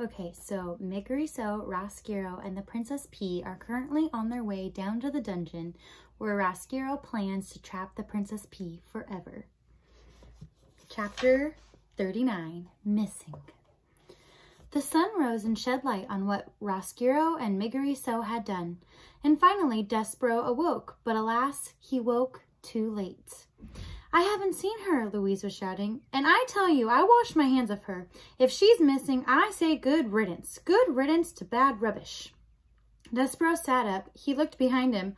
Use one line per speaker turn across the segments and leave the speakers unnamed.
Okay, so Megariso, Roscuro, and the Princess P are currently on their way down to the dungeon where Roscuro plans to trap the Princess P forever. Chapter 39, Missing. The sun rose and shed light on what Roscuro and Megariso had done, and finally Despereaux awoke, but alas, he woke too late. I haven't seen her, Louise was shouting, and I tell you, I washed my hands of her. If she's missing, I say good riddance. Good riddance to bad rubbish. Despereaux sat up. He looked behind him.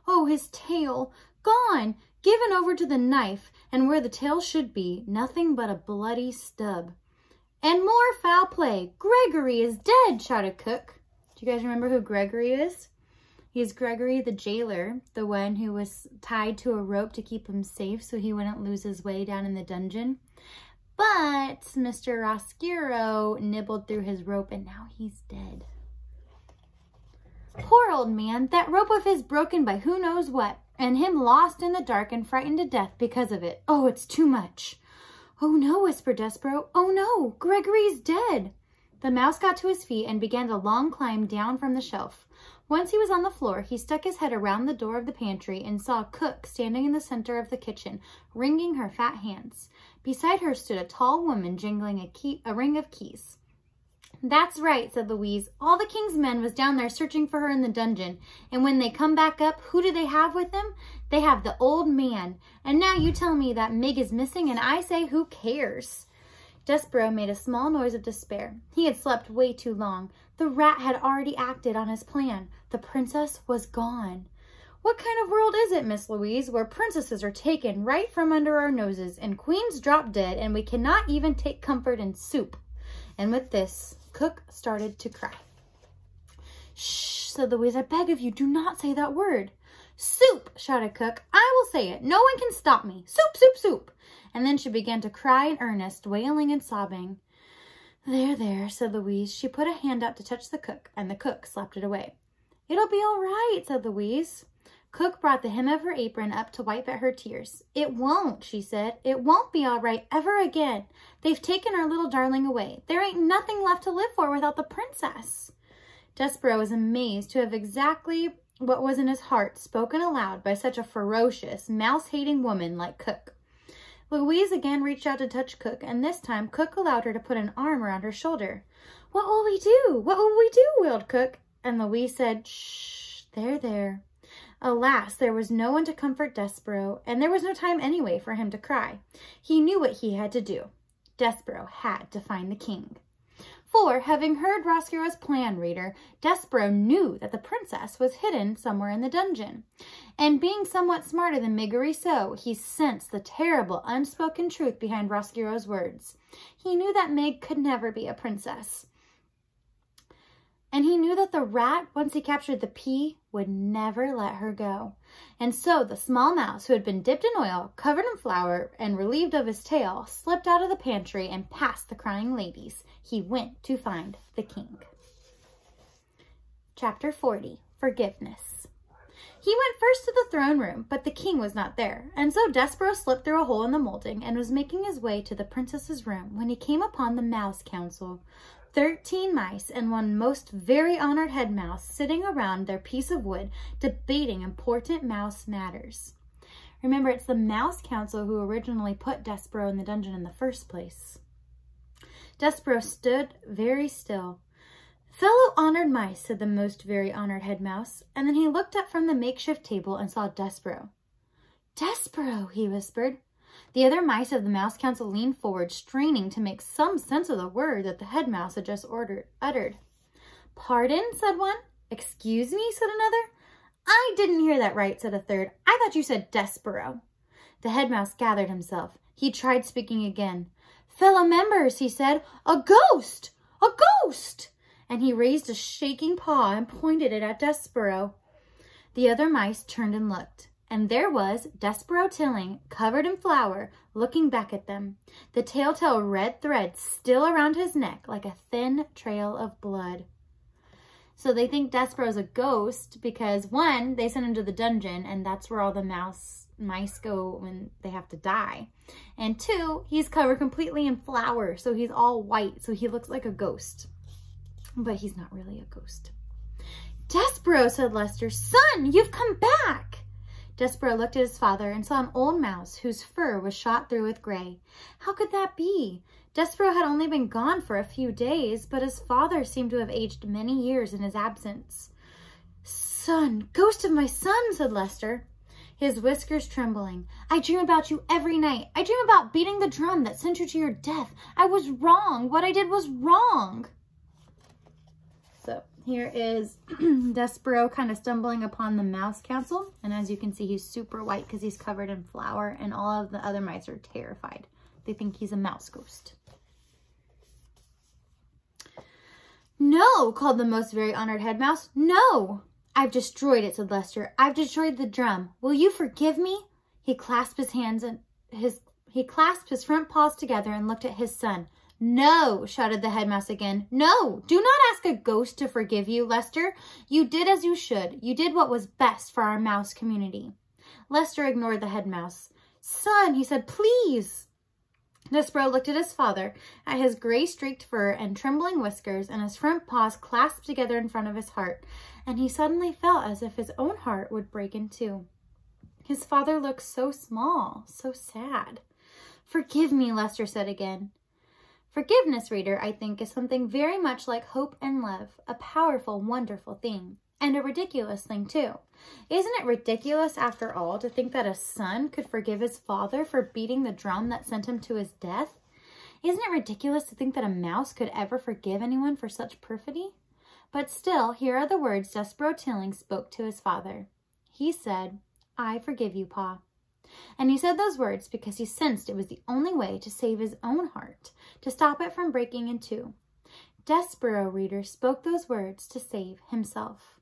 Oh, his tail! Gone! Given over to the knife, and where the tail should be, nothing but a bloody stub. And more foul play! Gregory is dead, shouted Cook. Do you guys remember who Gregory is? He's Gregory the jailer, the one who was tied to a rope to keep him safe so he wouldn't lose his way down in the dungeon. But Mr. Roscuro nibbled through his rope and now he's dead. Poor old man, that rope of his broken by who knows what, and him lost in the dark and frightened to death because of it. Oh, it's too much. Oh no, whispered Despereaux. Oh no, Gregory's dead. The mouse got to his feet and began the long climb down from the shelf. Once he was on the floor, he stuck his head around the door of the pantry and saw Cook standing in the center of the kitchen, wringing her fat hands. Beside her stood a tall woman jingling a ring of keys. That's right, said Louise. All the king's men was down there searching for her in the dungeon. And when they come back up, who do they have with them? They have the old man. And now you tell me that Meg is missing, and I say, who cares? Despereaux made a small noise of despair. He had slept way too long. The rat had already acted on his plan. The princess was gone. What kind of world is it, Miss Louise, where princesses are taken right from under our noses and queens drop dead and we cannot even take comfort in soup? And with this, Cook started to cry. Shh, said Louise, I beg of you, do not say that word. Soup, shouted Cook. I will say it. No one can stop me. Soup, soup, soup. And then she began to cry in earnest, wailing and sobbing. There, there, said Louise. She put a hand out to touch the cook, and the cook slapped it away. It'll be all right, said Louise. Cook brought the hem of her apron up to wipe at her tears. It won't, she said. It won't be all right ever again. They've taken our little darling away. There ain't nothing left to live for without the princess. Despereaux was amazed to have exactly what was in his heart spoken aloud by such a ferocious, mouse-hating woman like Cook. Louise again reached out to touch Cook, and this time Cook allowed her to put an arm around her shoulder. What will we do? What will we do? Wailed Cook. And Louise said, shh, there, there. Alas, there was no one to comfort Despereaux, and there was no time anyway for him to cry. He knew what he had to do. Despereaux had to find the king. For, having heard Roscuro's plan, reader, Despereaux knew that the princess was hidden somewhere in the dungeon. And being somewhat smarter than Megariso, he sensed the terrible unspoken truth behind Roscuro's words. He knew that Meg could never be a princess. And he knew that the rat, once he captured the pea, would never let her go. And so the small mouse, who had been dipped in oil, covered in flour, and relieved of his tail, slipped out of the pantry and past the crying ladies. He went to find the king. Chapter 40, Forgiveness. He went first to the throne room, but the king was not there, and so Despereaux slipped through a hole in the molding and was making his way to the princess's room when he came upon the mouse council. 13 mice and one most very honored head mouse sitting around their piece of wood debating important mouse matters. Remember, it's the mouse council who originally put Despereaux in the dungeon in the first place. Despereaux stood very still. Fellow honored mice, said the most very honored head mouse, and then he looked up from the makeshift table and saw Despereaux. Despereaux, he whispered. The other mice of the mouse council leaned forward, straining to make some sense of the word that the head mouse had just uttered. Pardon, said one. Excuse me, said another. I didn't hear that right, said a third. I thought you said Despereaux. The head mouse gathered himself. He tried speaking again. Fellow members, he said, a ghost! A ghost! And he raised a shaking paw and pointed it at Despereaux. The other mice turned and looked. And there was Despereaux Tilling, covered in flour, looking back at them, the telltale red thread still around his neck like a thin trail of blood. So they think Despereaux's a ghost because, one, they sent him to the dungeon, and that's where all the mice go when they have to die. And two, he's covered completely in flour, so he's all white, so he looks like a ghost. But he's not really a ghost. Despereaux, said Lester. Son, you've come back. Despereaux looked at his father and saw an old mouse whose fur was shot through with gray. How could that be? Despereaux had only been gone for a few days, but his father seemed to have aged many years in his absence. Son, ghost of my son, said Lester, his whiskers trembling. I dream about you every night. I dream about beating the drum that sent you to your death. I was wrong. What I did was wrong. So here is Despereaux kind of stumbling upon the mouse council. And as you can see, he's super white because he's covered in flour, and all of the other mice are terrified. They think he's a mouse ghost. No, called the most very honored head mouse. No. I've destroyed it, said Lester. I've destroyed the drum. Will you forgive me? He clasped his hands and he clasped his front paws together and looked at his son. No, shouted the head mouse again. No, do not ask a ghost to forgive you, Lester. You did as you should. You did what was best for our mouse community. Lester ignored the head mouse. Son, he said, please. Despereaux looked at his father, at his gray-streaked fur and trembling whiskers, and his front paws clasped together in front of his heart, and he suddenly felt as if his own heart would break in two. His father looked so small, so sad. Forgive me, Lester said again. Forgiveness, reader, I think, is something very much like hope and love, a powerful, wonderful thing, and a ridiculous thing, too. Isn't it ridiculous, after all, to think that a son could forgive his father for beating the drum that sent him to his death? Isn't it ridiculous to think that a mouse could ever forgive anyone for such perfidy? But still, here are the words Despereaux Tilling spoke to his father. He said, I forgive you, Pa. And he said those words because he sensed it was the only way to save his own heart, to stop it from breaking in two. Despereaux, reader, spoke those words to save himself.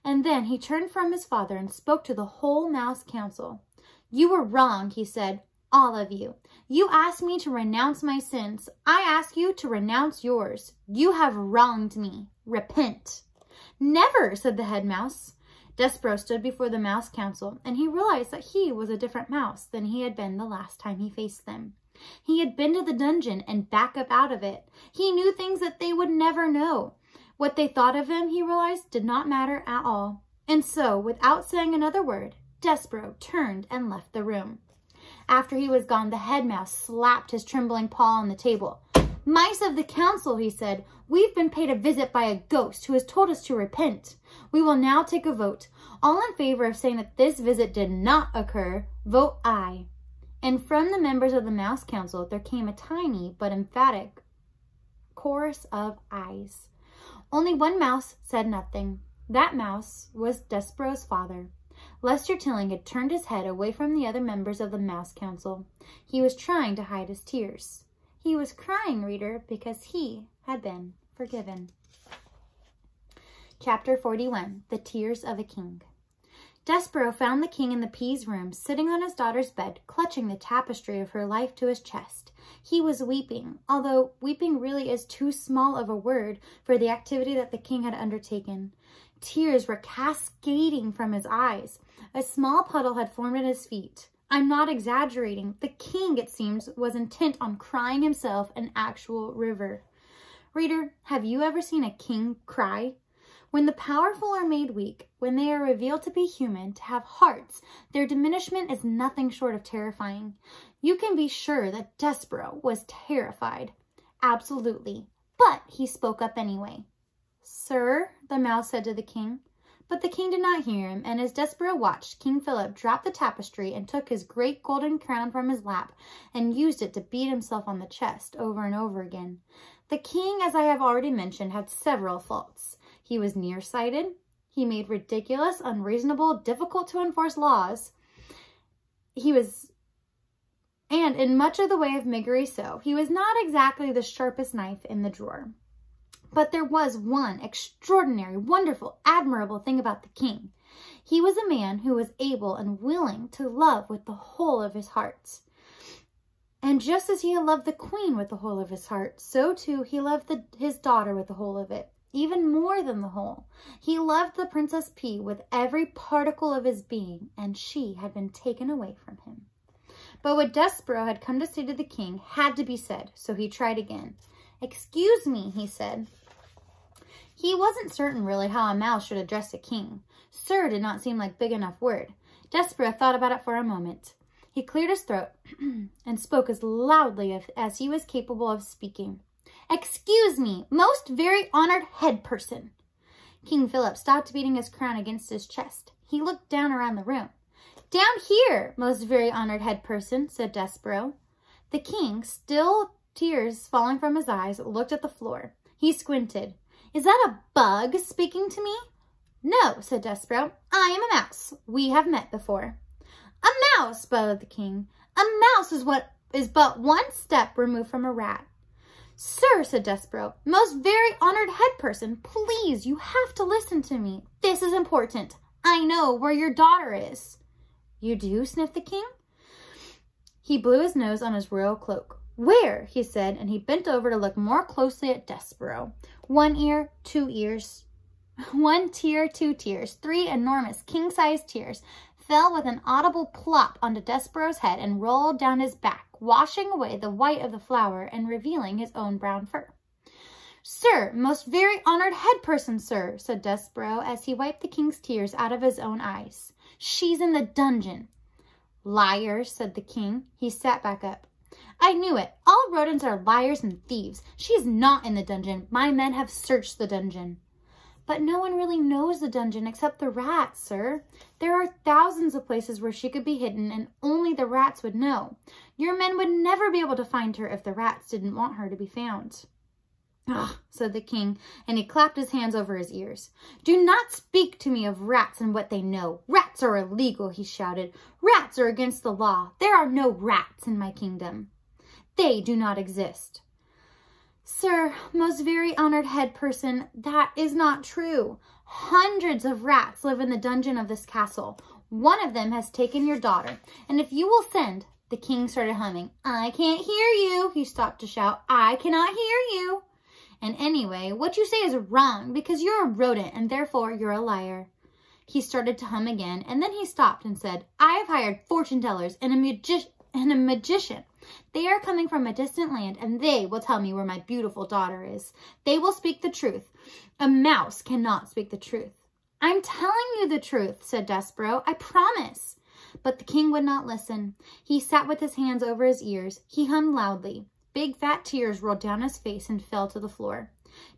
And then he turned from his father and spoke to the whole mouse council. You were wrong, he said, all of you. You asked me to renounce my sins. I ask you to renounce yours. You have wronged me. Repent. Never, said the head mouse. Despereaux stood before the mouse council, and he realized that he was a different mouse than he had been the last time he faced them. He had been to the dungeon and back up out of it. He knew things that they would never know. What they thought of him, he realized, did not matter at all. And so, without saying another word, Despereaux turned and left the room. After he was gone, the head mouse slapped his trembling paw on the table. Mice of the council, he said, we've been paid a visit by a ghost who has told us to repent. We will now take a vote. All in favor of saying that this visit did not occur, vote aye. And from the members of the mouse council, there came a tiny but emphatic chorus of ayes. Only one mouse said nothing. That mouse was Despereaux's father. Lester Tilling had turned his head away from the other members of the mouse council. He was trying to hide his tears. He was crying, reader, because he had been forgiven. Chapter 41, The Tears of a King. Despereaux found the king in the peas room, sitting on his daughter's bed, clutching the tapestry of her life to his chest. He was weeping, although weeping really is too small of a word for the activity that the king had undertaken. Tears were cascading from his eyes. A small puddle had formed at his feet. I'm not exaggerating. The king, it seems, was intent on crying himself an actual river. Reader, have you ever seen a king cry? When the powerful are made weak, when they are revealed to be human, to have hearts, their diminishment is nothing short of terrifying. You can be sure that Despereaux was terrified. Absolutely. But he spoke up anyway. Sir, the mouse said to the king. But the king did not hear him, and as Despereaux watched, King Philip dropped the tapestry and took his great golden crown from his lap and used it to beat himself on the chest over and over again. The king, as I have already mentioned, had several faults. He was nearsighted. He made ridiculous, unreasonable, difficult to enforce laws. And in much of the way of Miggery so, he was not exactly the sharpest knife in the drawer. But there was one extraordinary, wonderful, admirable thing about the king. He was a man who was able and willing to love with the whole of his heart. And just as he had loved the queen with the whole of his heart, so too he loved his daughter with the whole of it. Even more than the whole. He loved the Princess P with every particle of his being, and she had been taken away from him. But what Despereaux had come to say to the king had to be said, so he tried again. Excuse me, he said. He wasn't certain really how a mouse should address a king. Sir did not seem like big enough word. Despereaux thought about it for a moment. He cleared his throat and spoke as loudly as he was capable of speaking. Excuse me, most very honored head person. King Philip stopped beating his crown against his chest. He looked down around the room. Down here, most very honored head person, said Despereaux. The king, still tears falling from his eyes, looked at the floor. He squinted. Is that a bug speaking to me? No, said Despereaux. I am a mouse. We have met before. A mouse, bellowed the king. A mouse is but one step removed from a rat. Sir, said Despereaux, most very honored head person, please, you have to listen to me. This is important. I know where your daughter is. You do? Sniffed the king. He blew his nose on his royal cloak. Where? He said, and he bent over to look more closely at Despereaux. 1 ear, 2 ears. 1 tear, 2 tears. 3 enormous king-sized tears fell with an audible plop onto Despereaux's head and rolled down his back, washing away the white of the flower and revealing his own brown fur. Sir, most very honored head person, sir, said Despereaux as he wiped the king's tears out of his own eyes. She's in the dungeon. Liar, said the king. He sat back up. I knew it. All rodents are liars and thieves. She is not in the dungeon. My men have searched the dungeon. But no one really knows the dungeon except the rats, sir. There are thousands of places where she could be hidden, and only the rats would know. Your men would never be able to find her if the rats didn't want her to be found. Ah, said the king, and he clapped his hands over his ears. Do not speak to me of rats and what they know. Rats are illegal, he shouted. Rats are against the law. There are no rats in my kingdom. They do not exist. Sir, most very honored head person, that is not true. Hundreds of rats live in the dungeon of this castle. One of them has taken your daughter, and if you will send... The king started humming. I can't hear you, he stopped to shout. I cannot hear you. And anyway, what you say is wrong because you're a rodent and therefore you're a liar. He started to hum again, and then he stopped and said, I have hired fortune tellers and a magician. They are coming from a distant land, and they will tell me where my beautiful daughter is. They will speak the truth. A mouse cannot speak the truth. I'm telling you the truth, said Despereaux. I promise. But the king would not listen. He sat with his hands over his ears. He hummed loudly. Big fat tears rolled down his face and fell to the floor.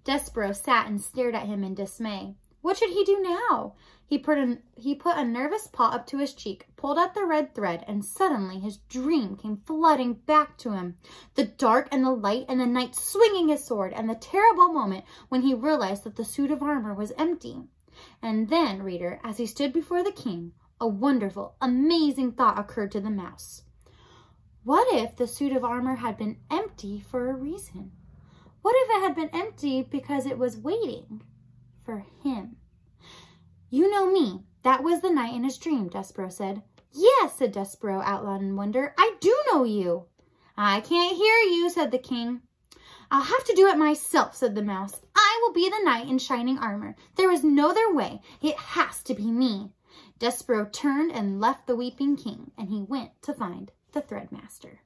Despereaux sat and stared at him in dismay. What should he do now? He put a nervous paw up to his cheek, pulled out the red thread, and suddenly his dream came flooding back to him. The dark and the light and the knight swinging his sword, and the terrible moment when he realized that the suit of armor was empty. And then, reader, as he stood before the king, a wonderful, amazing thought occurred to the mouse. What if the suit of armor had been empty for a reason? What if it had been empty because it was waiting for him? You know me. That was the knight in his dream, Despereaux said. Yes, said Despereaux out loud in wonder. I do know you. I can't hear you, said the king. I'll have to do it myself, said the mouse. I will be the knight in shining armor. There is no other way. It has to be me. Despereaux turned and left the weeping king, and he went to find the threadmaster.